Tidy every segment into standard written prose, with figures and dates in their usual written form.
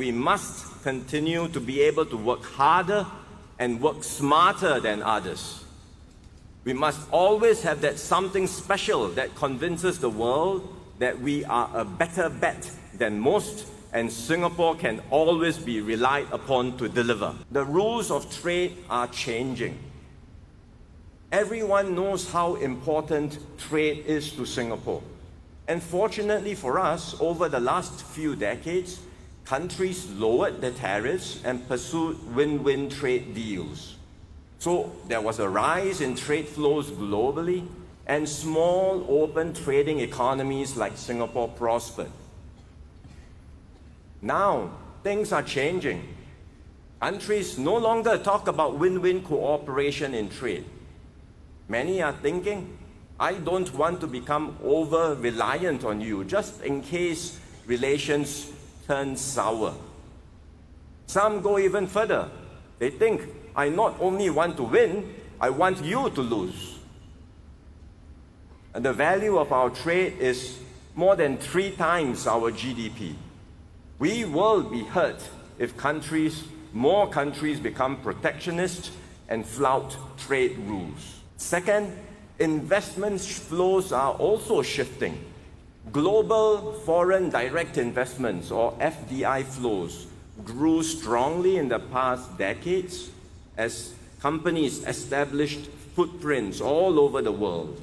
we must continue to be able to work harder and work smarter than others. We must always have that something special that convinces the world that we are a better bet than most, and Singapore can always be relied upon to deliver. The rules of trade are changing. Everyone knows how important trade is to Singapore. And fortunately for us, over the last few decades, countries lowered the tariffs and pursued win-win trade deals. So there was a rise in trade flows globally, and small open trading economies like Singapore prospered. Now, things are changing. Countries no longer talk about win-win cooperation in trade. Many are thinking, I don't want to become over-reliant on you just in case relations turn sour. Some go even further. They think, I not only want to win, I want you to lose. And the value of our trade is more than 3 times our GDP. We will be hurt if more countries become protectionist and flout trade rules. Second, investment flows are also shifting. Global foreign direct investments, or FDI flows, grew strongly in the past decades as companies established footprints all over the world.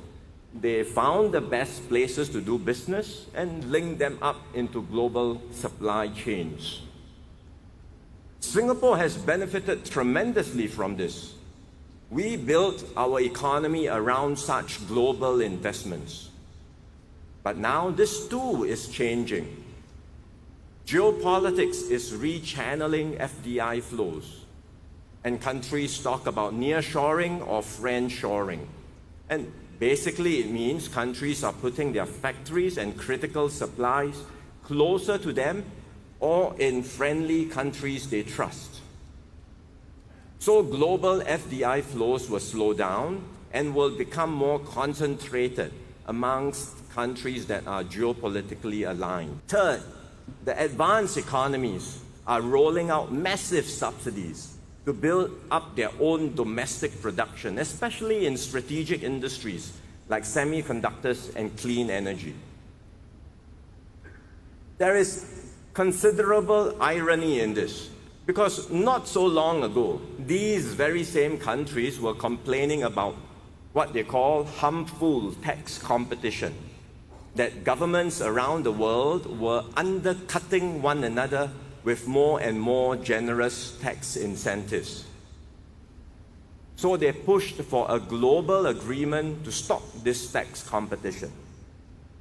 They found the best places to do business and linked them up into global supply chains. Singapore has benefited tremendously from this. We built our economy around such global investments. But now this too is changing. Geopolitics is rechanneling FDI flows, and countries talk about nearshoring or friendshoring. And basically it means countries are putting their factories and critical supplies closer to them or in friendly countries they trust. So global FDI flows will slow down and will become more concentrated amongst countries that are geopolitically aligned. Third, the advanced economies are rolling out massive subsidies to build up their own domestic production, especially in strategic industries like semiconductors and clean energy. There is considerable irony in this, because not so long ago, these very same countries were complaining about what they call harmful tax competition, that governments around the world were undercutting one another with more and more generous tax incentives. So they pushed for a global agreement to stop this tax competition.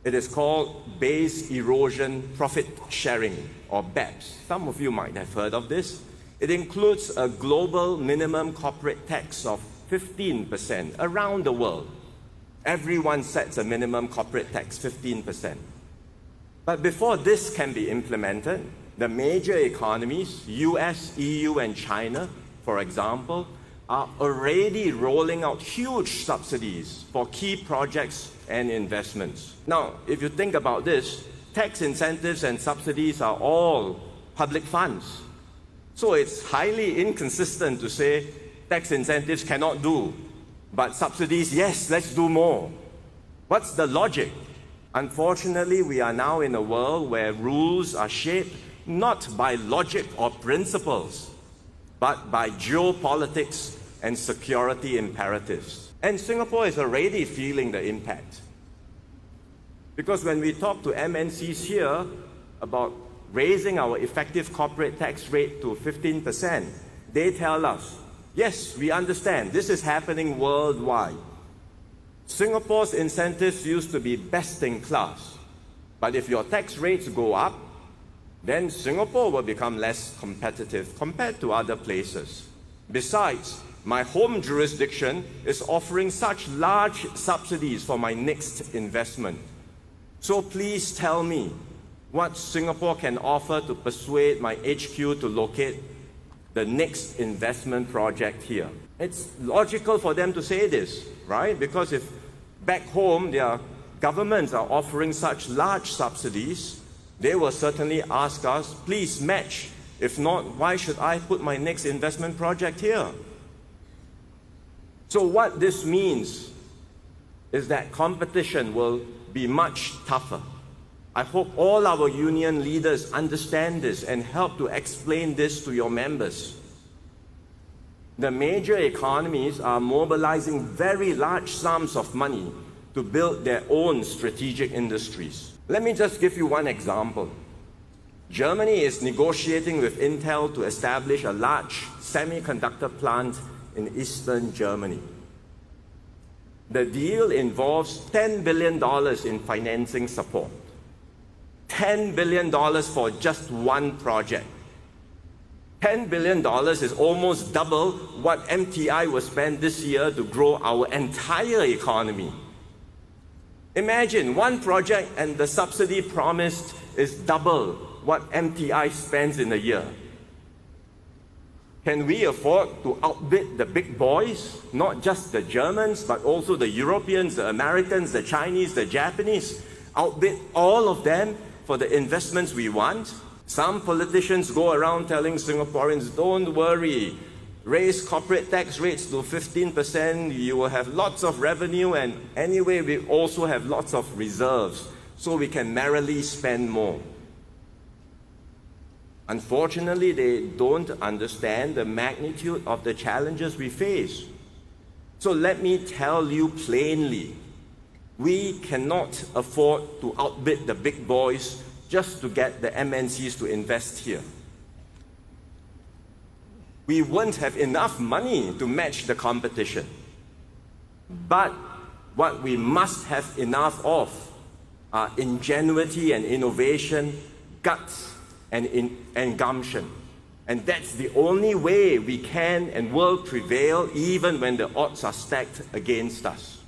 It is called Base Erosion Profit Sharing, or BEPS. Some of you might have heard of this. It includes a global minimum corporate tax of 15% around the world. Everyone sets a minimum corporate tax, 15%. But before this can be implemented, the major economies, US, EU, and China, for example, are already rolling out huge subsidies for key projects and investments. Now, if you think about this, tax incentives and subsidies are all public funds. So it's highly inconsistent to say tax incentives cannot do, but subsidies, yes, let's do more. What's the logic? Unfortunately, we are now in a world where rules are shaped not by logic or principles, but by geopolitics and security imperatives. And Singapore is already feeling the impact. Because when we talk to MNCs here about raising our effective corporate tax rate to 15%, they tell us, yes, we understand, this is happening worldwide. Singapore's incentives used to be best in class, but if your tax rates go up, then Singapore will become less competitive compared to other places. Besides, my home jurisdiction is offering such large subsidies for my next investment. So please tell me what Singapore can offer to persuade my HQ to locate the next investment project here. It's logical for them to say this, right? Because if back home their governments are offering such large subsidies, they will certainly ask us, please match If not, why should I put my next investment project here? So what this means is that competition will be much tougher. I hope all our union leaders understand this and help to explain this to your members. The major economies are mobilizing very large sums of money to build their own strategic industries. Let me just give you one example. Germany is negotiating with Intel to establish a large semiconductor plant in eastern Germany. The deal involves $10 billion in financing support. $10 billion for just one project. $10 billion is almost double what MTI will spend this year to grow our entire economy. Imagine one project and the subsidy promised is double what MTI spends in a year. Can we afford to outbid the big boys? Not just the Germans, but also the Europeans, the Americans, the Chinese, the Japanese. Outbid all of them for the investments we want? Some politicians go around telling Singaporeans, don't worry, raise corporate tax rates to 15%, you will have lots of revenue, and anyway, we also have lots of reserves, so we can merrily spend more. Unfortunately, they don't understand the magnitude of the challenges we face. So let me tell you plainly, we cannot afford to outbid the big boys just to get the MNCs to invest here. We won't have enough money to match the competition. But what we must have enough of are ingenuity and innovation, guts and gumption. And that's the only way we can and will prevail even when the odds are stacked against us.